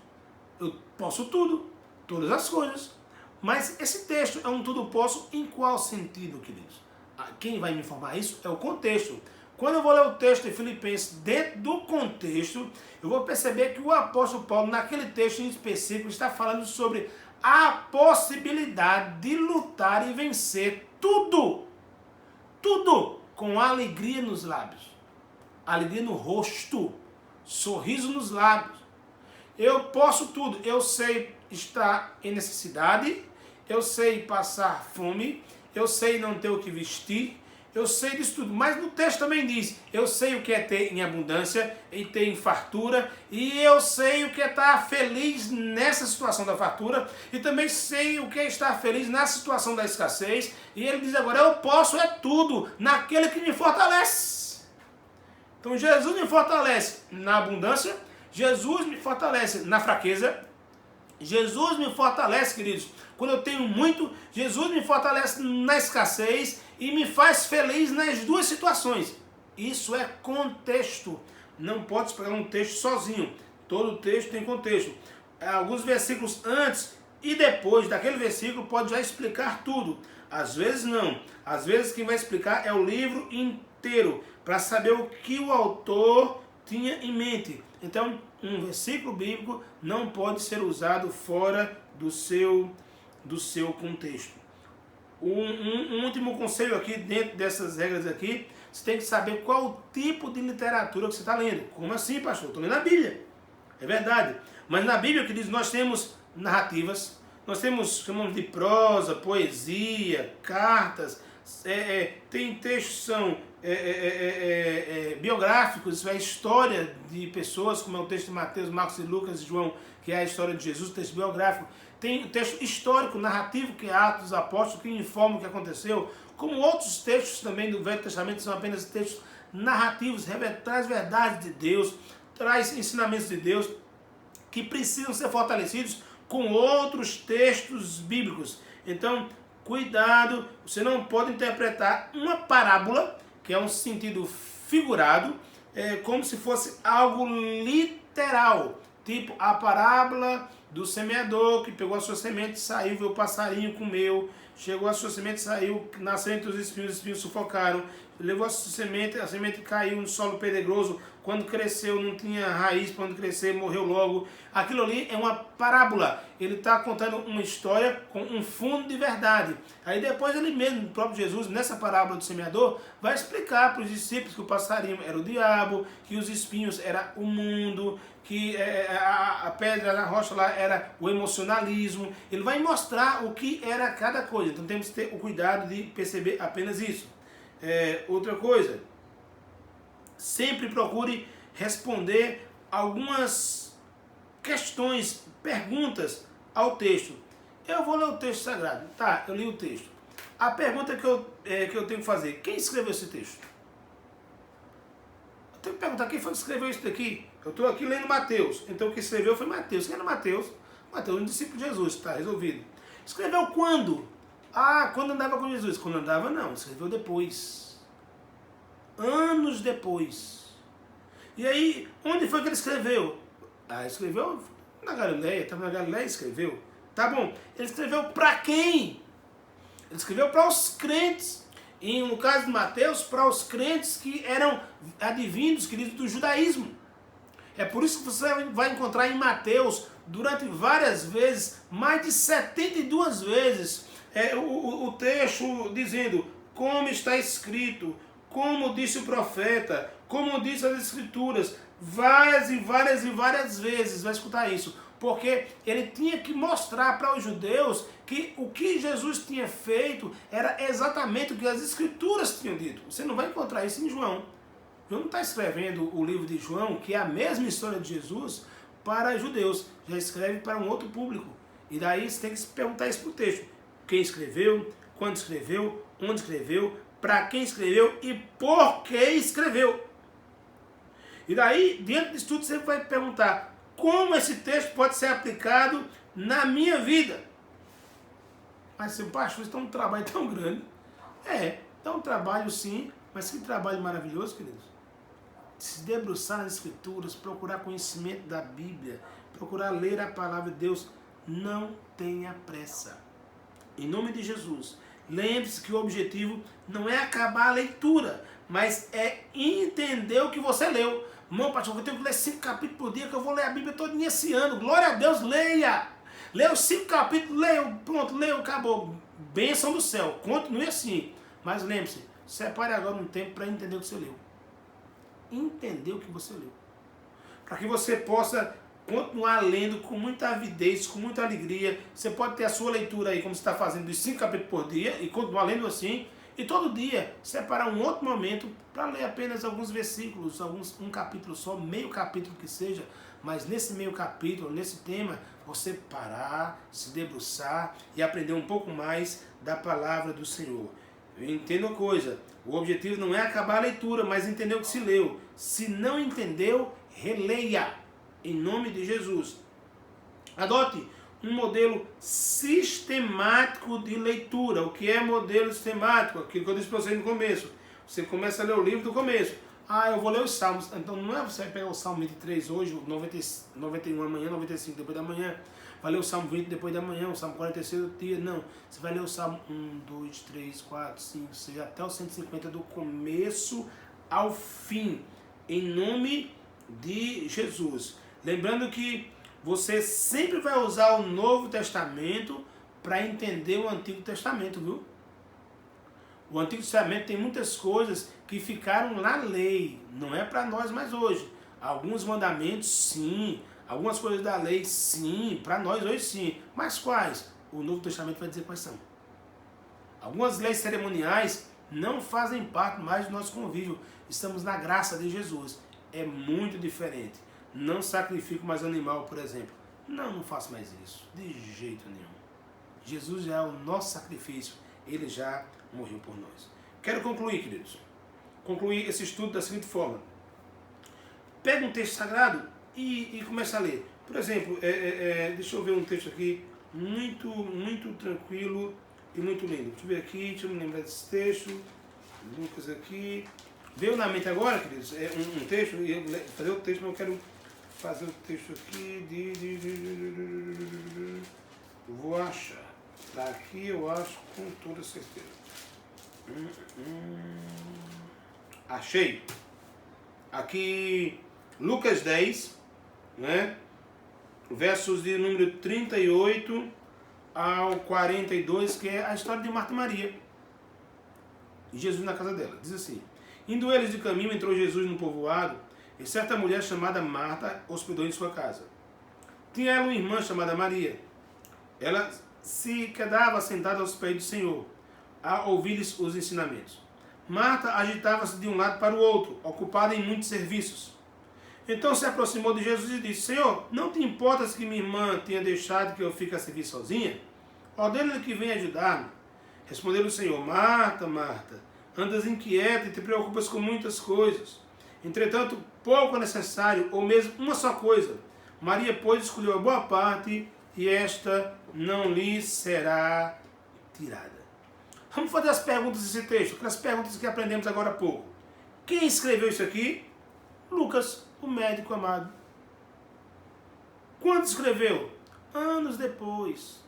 Eu posso tudo, todas as coisas. Mas esse texto é um tudo posso em qual sentido, queridos? Quem vai me informar isso é o contexto. Quando eu vou ler o texto de Filipenses dentro do contexto, eu vou perceber que o apóstolo Paulo, naquele texto em específico, está falando sobre a possibilidade de lutar e vencer tudo. Tudo com alegria nos lábios, alegria no rosto, sorriso nos lábios. Eu posso tudo, eu sei estar em necessidade, eu sei passar fome, eu sei não ter o que vestir, eu sei disso tudo, mas no texto também diz: eu sei o que é ter em abundância e ter em fartura, e eu sei o que é estar feliz nessa situação da fartura, e também sei o que é estar feliz na situação da escassez. E ele diz agora: eu posso é tudo naquele que me fortalece. Então Jesus me fortalece na abundância, Jesus me fortalece na fraqueza, Jesus me fortalece, queridos, quando eu tenho muito. Jesus me fortalece na escassez e me faz feliz nas duas situações. Isso é contexto. Não pode pegar um texto sozinho. Todo texto tem contexto. Alguns versículos antes e depois daquele versículo pode já explicar tudo. Às vezes não. Às vezes quem vai explicar é o livro inteiro, para saber o que o autor tinha em mente. Então, um versículo bíblico não pode ser usado fora do seu contexto. Um último conselho aqui, dentro dessas regras aqui: você tem que saber qual o tipo de literatura que você está lendo. Como assim, pastor? Estou lendo a Bíblia. É verdade. Mas na Bíblia, queridos, nós temos narrativas, nós temos, chamamos de prosa, poesia, cartas, tem textos que são biográficos, isso é a história de pessoas, como é o texto de Mateus, Marcos e Lucas e João, que é a história de Jesus, texto biográfico. Tem o texto histórico, narrativo, que é Atos dos Apóstolos, que informa o que aconteceu, como outros textos também do Velho Testamento são apenas textos narrativos, traz verdades de Deus, traz ensinamentos de Deus, que precisam ser fortalecidos com outros textos bíblicos. Então, cuidado, você não pode interpretar uma parábola, que é um sentido figurado, como se fosse algo literal. Tipo a parábola do semeador que pegou a sua semente, saiu, veio o passarinho, comeu, chegou a sua semente, saiu, nasceu entre os espinhos sufocaram, levou a semente caiu no solo pedregoso, quando cresceu não tinha raiz para onde crescer, morreu logo. Aquilo ali é uma parábola, ele está contando uma história com um fundo de verdade. Aí depois ele mesmo, o próprio Jesus, nessa parábola do semeador, vai explicar para os discípulos que o passarinho era o diabo, que os espinhos era o mundo, que a pedra na rocha lá era o emocionalismo. Ele vai mostrar o que era cada coisa, então temos que ter o cuidado de perceber apenas isso. Outra coisa, sempre procure responder algumas questões, perguntas ao texto. Eu vou ler o texto sagrado, tá? Eu li o texto. A pergunta que eu tenho que fazer: quem escreveu esse texto? Eu tenho que perguntar quem foi que escreveu isso daqui. Eu estou aqui lendo Mateus, então o que escreveu foi Mateus. Quem era Mateus? Mateus, um discípulo de Jesus, está resolvido. Escreveu quando? Quando andava com Jesus. Quando andava, não. Escreveu depois. Anos depois. E aí, onde foi que ele escreveu? Escreveu na Galileia. Estava na Galileia e escreveu. Tá bom. Ele escreveu para quem? Ele escreveu para os crentes. E no caso de Mateus, para os crentes que eram advindos, queridos, do judaísmo. É por isso que você vai encontrar em Mateus, durante várias vezes, mais de 72 vezes, o texto dizendo como está escrito, como disse o profeta, como disse as escrituras. Várias e várias e várias vezes vai escutar isso. Porque ele tinha que mostrar para os judeus que o que Jesus tinha feito era exatamente o que as escrituras tinham dito. Você não vai encontrar isso em João. João não está escrevendo o livro de João, que é a mesma história de Jesus, para judeus. Já escreve para um outro público. E daí você tem que se perguntar isso para o texto. Quem escreveu, quando escreveu, onde escreveu, para quem escreveu e por que escreveu. E daí, diante disso tudo, você vai perguntar: como esse texto pode ser aplicado na minha vida? Mas, seu pastor, isso é um trabalho tão grande. É um trabalho sim, mas que trabalho maravilhoso, queridos. Se debruçar nas escrituras, procurar conhecimento da Bíblia, procurar ler a palavra de Deus, não tenha pressa. Em nome de Jesus, lembre-se que o objetivo não é acabar a leitura, mas é entender o que você leu. Não, pastor, eu tenho que ler 5 capítulos por dia, que eu vou ler a Bíblia todo esse ano. Glória a Deus, leia! Leia os 5 capítulos, leia, pronto, leia, acabou. Bênção do céu, continue assim. Mas lembre-se, separe agora um tempo para entender o que você leu. Entender o que você leu. Para que você possa continuar lendo com muita avidez, com muita alegria. Você pode ter a sua leitura aí, como você está fazendo, dos 5 capítulos por dia, e continuar lendo assim. E todo dia separar um outro momento para ler apenas alguns versículos, um capítulo só, meio capítulo que seja, mas nesse meio capítulo, nesse tema, você parar, se debruçar e aprender um pouco mais da palavra do Senhor. Entenda uma coisa, o objetivo não é acabar a leitura, mas entender o que se leu. Se não entendeu, releia, em nome de Jesus. Adote um modelo sistemático de leitura. O que é modelo sistemático? Aquilo que eu disse para você no começo. Você começa a ler o livro do começo. Eu vou ler os salmos. Então não é você vai pegar o Salmo 23 hoje, o 91 amanhã, 95 depois da manhã. Vai ler o Salmo 20 depois da manhã, o Salmo 46 do dia. Não. Você vai ler o Salmo 1, 2, 3, 4, 5, 6, até o 150 do começo ao fim. Em nome de Jesus. Lembrando que você sempre vai usar o Novo Testamento para entender o Antigo Testamento, viu? O Antigo Testamento tem muitas coisas que ficaram na lei, não é para nós mais hoje. Alguns mandamentos, sim. Algumas coisas da lei, sim. Para nós hoje, sim. Mas quais? O Novo Testamento vai dizer quais são. Algumas leis cerimoniais não fazem parte mais do nosso convívio. Estamos na graça de Jesus. É muito diferente. Não sacrifico mais animal, por exemplo. Não faço mais isso. De jeito nenhum. Jesus já é o nosso sacrifício. Ele já morreu por nós. Quero concluir, queridos. Concluir esse estudo da seguinte forma. Pega um texto sagrado e começa a ler. Por exemplo, deixa eu ver um texto aqui muito tranquilo e muito lindo. Deixa eu ver aqui, deixa eu me lembrar desse texto. Lucas aqui. Veio na mente agora, queridos, um texto, fazer o texto, mas eu quero fazer o texto aqui vou achar. Tá aqui, eu acho com toda certeza. Achei. Aqui, Lucas 10, né? Versos de número 38 ao 42, que é a história de Marta e Maria. E Jesus na casa dela. Diz assim: indo eles de caminho, entrou Jesus no povoado, e certa mulher chamada Marta hospedou em sua casa. Tinha ela uma irmã chamada Maria. Ela se quedava sentada aos pés do Senhor, a ouvir-lhes os ensinamentos. Marta agitava-se de um lado para o outro, ocupada em muitos serviços. Então se aproximou de Jesus e disse: Senhor, não te importas que minha irmã tenha deixado que eu fique a servir sozinha? Ordena-lhe que venha ajudar-me. Respondeu o Senhor: Marta, Marta, andas inquieta e te preocupas com muitas coisas. Entretanto, pouco é necessário, ou mesmo uma só coisa. Maria, pois, escolheu a boa parte, e esta não lhe será tirada. Vamos fazer as perguntas desse texto, aquelas perguntas que aprendemos agora há pouco. Quem escreveu isso aqui? Lucas, o médico amado. Quando escreveu? Anos depois.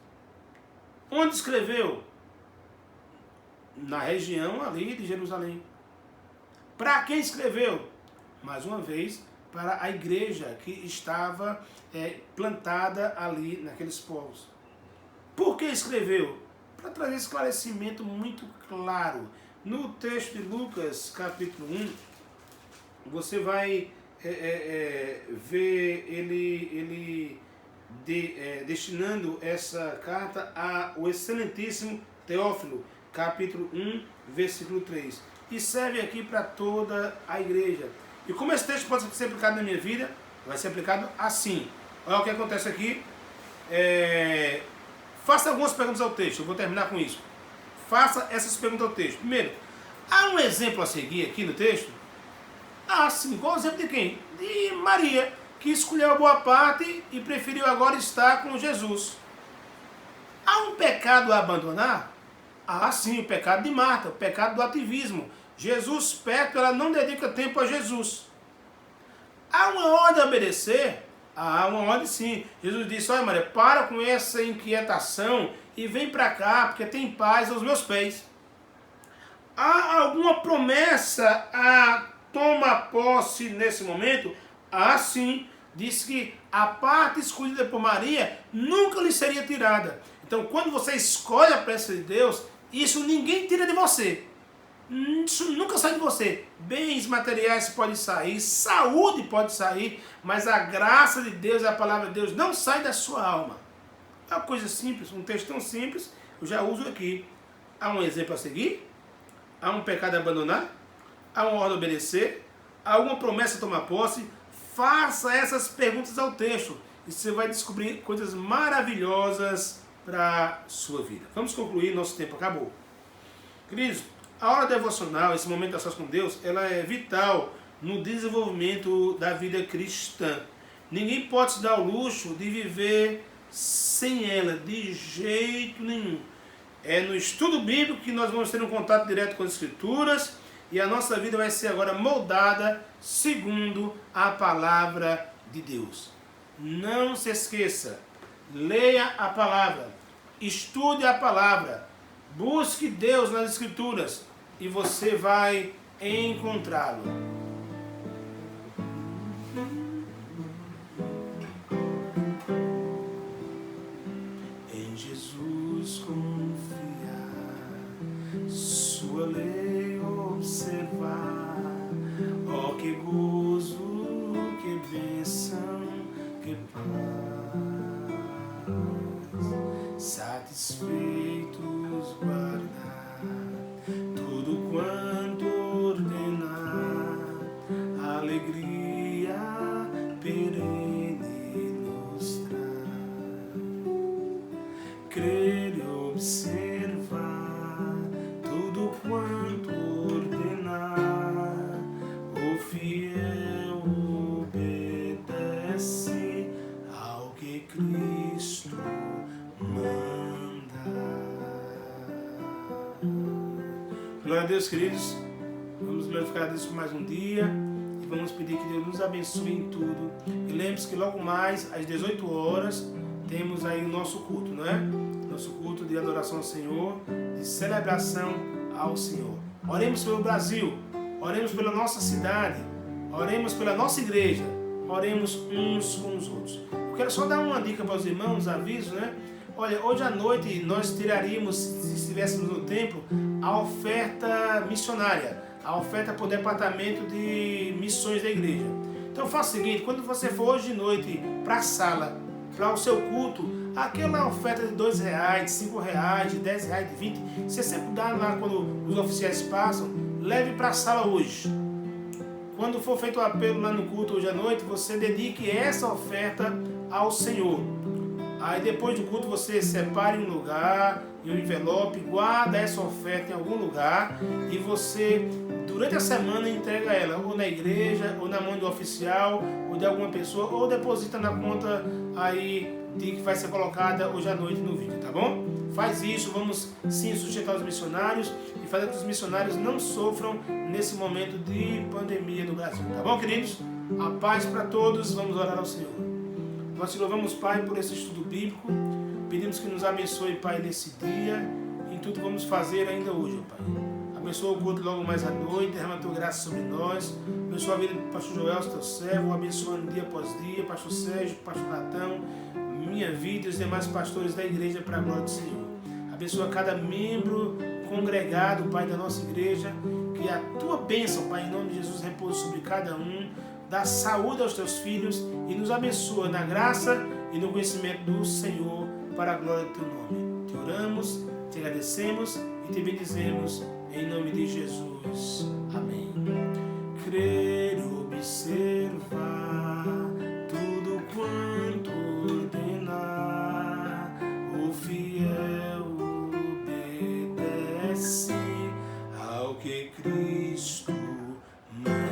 Onde escreveu? Na região ali de Jerusalém. Para quem escreveu? Mais uma vez, para a igreja que estava plantada ali naqueles povos. Por que escreveu? Para trazer esclarecimento muito claro. No texto de Lucas, capítulo 1, você vai ver ele destinando essa carta ao excelentíssimo Teófilo, capítulo 1, versículo 3. E serve aqui para toda a igreja. E como esse texto pode ser aplicado na minha vida, vai ser aplicado assim. Olha o que acontece aqui. Faça algumas perguntas ao texto, eu vou terminar com isso. Faça essas perguntas ao texto. Primeiro, há um exemplo a seguir aqui no texto? Ah, sim. Qual o exemplo de quem? De Maria, que escolheu a boa parte e preferiu agora estar com Jesus. Há um pecado a abandonar? Ah, sim, o pecado de Marta, o pecado do ativismo. Jesus perto, ela não dedica tempo a Jesus. Há uma ordem a obedecer? Há uma ordem sim. Jesus disse: olha Maria, para com essa inquietação e vem para cá, porque tem paz aos meus pés. Há alguma promessa a tomar posse nesse momento? Ah, sim. Diz que a parte escolhida por Maria nunca lhe seria tirada. Então, quando você escolhe a presença de Deus, isso ninguém tira de você. Isso nunca sai de você. Bens materiais podem sair, saúde pode sair, mas a graça de Deus, a palavra de Deus, não sai da sua alma. É uma coisa simples, um texto tão simples, eu já uso aqui. Há um exemplo a seguir? Há um pecado a abandonar? Há uma ordem a obedecer? Há alguma promessa a tomar posse? Faça essas perguntas ao texto e você vai descobrir coisas maravilhosas para a sua vida. Vamos concluir, nosso tempo acabou. Queridos, a hora devocional, esse momento a sós com Deus, ela é vital no desenvolvimento da vida cristã. Ninguém pode se dar o luxo de viver sem ela, de jeito nenhum. É no estudo bíblico que nós vamos ter um contato direto com as Escrituras e a nossa vida vai ser agora moldada segundo a palavra de Deus. Não se esqueça, leia a palavra, estude a palavra, busque Deus nas Escrituras e você vai encontrá-lo. Em Jesus confiar, sua lei observar, ó que gozo, que bênção, que paz, satisfeitos guardar tudo quanto alegria perene nos traz. Crer e observar tudo quanto ordenar, o fiel obedece ao que Cristo manda. Glória a Deus, queridos. Vamos glorificar a Deus por mais um dia e vamos pedir que Deus nos abençoe em tudo. E lembre-se que logo mais, às 18 horas, temos aí o nosso culto, não é? Nosso culto de adoração ao Senhor, de celebração ao Senhor. Oremos pelo Brasil, oremos pela nossa cidade, oremos pela nossa igreja, oremos uns com os outros. Eu quero só dar uma dica para os irmãos, aviso, né? Olha, hoje à noite nós tiraríamos, se estivéssemos no templo, a oferta missionária, a oferta por departamento de missões da igreja. Então faça o seguinte, quando você for hoje de noite para a sala, para o seu culto, aquela oferta de R$2, de R$5, de R$10, de R$20, você sempre dá lá quando os oficiais passam, leve para a sala hoje. Quando for feito o apelo lá no culto hoje à noite, você dedique essa oferta ao Senhor. Aí depois do culto você separe um lugar, em um envelope, guarda essa oferta em algum lugar e você, durante a semana, entrega ela ou na igreja, ou na mão do oficial, ou de alguma pessoa, ou deposita na conta aí de que vai ser colocada hoje à noite no vídeo, tá bom? Faz isso, vamos sim sustentar os missionários e fazer com que os missionários não sofram nesse momento de pandemia no Brasil, tá bom, queridos? A paz para todos, vamos orar ao Senhor. Nós te louvamos, Pai, por esse estudo bíblico. Pedimos que nos abençoe, Pai, nesse dia. Em tudo que vamos fazer ainda hoje, Pai. Abençoa o culto logo mais à noite. Derrama a tua graça sobre nós. Abençoa a vida do pastor Joel, teu servo. Abençoando dia após dia. Pastor Sérgio, pastor Natão, minha vida e os demais pastores da igreja para a glória do Senhor. Abençoa cada membro congregado, Pai, da nossa igreja. Que a tua bênção, Pai, em nome de Jesus, repouse sobre cada um. Dá saúde aos teus filhos e nos abençoa na graça e no conhecimento do Senhor para a glória do teu nome. Te oramos, te agradecemos e te bendizemos em nome de Jesus. Amém. Crer e observar tudo quanto ordenar, o fiel obedece ao que Cristo manda.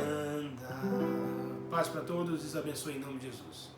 Paz para todos, Deus abençoe em nome de Jesus.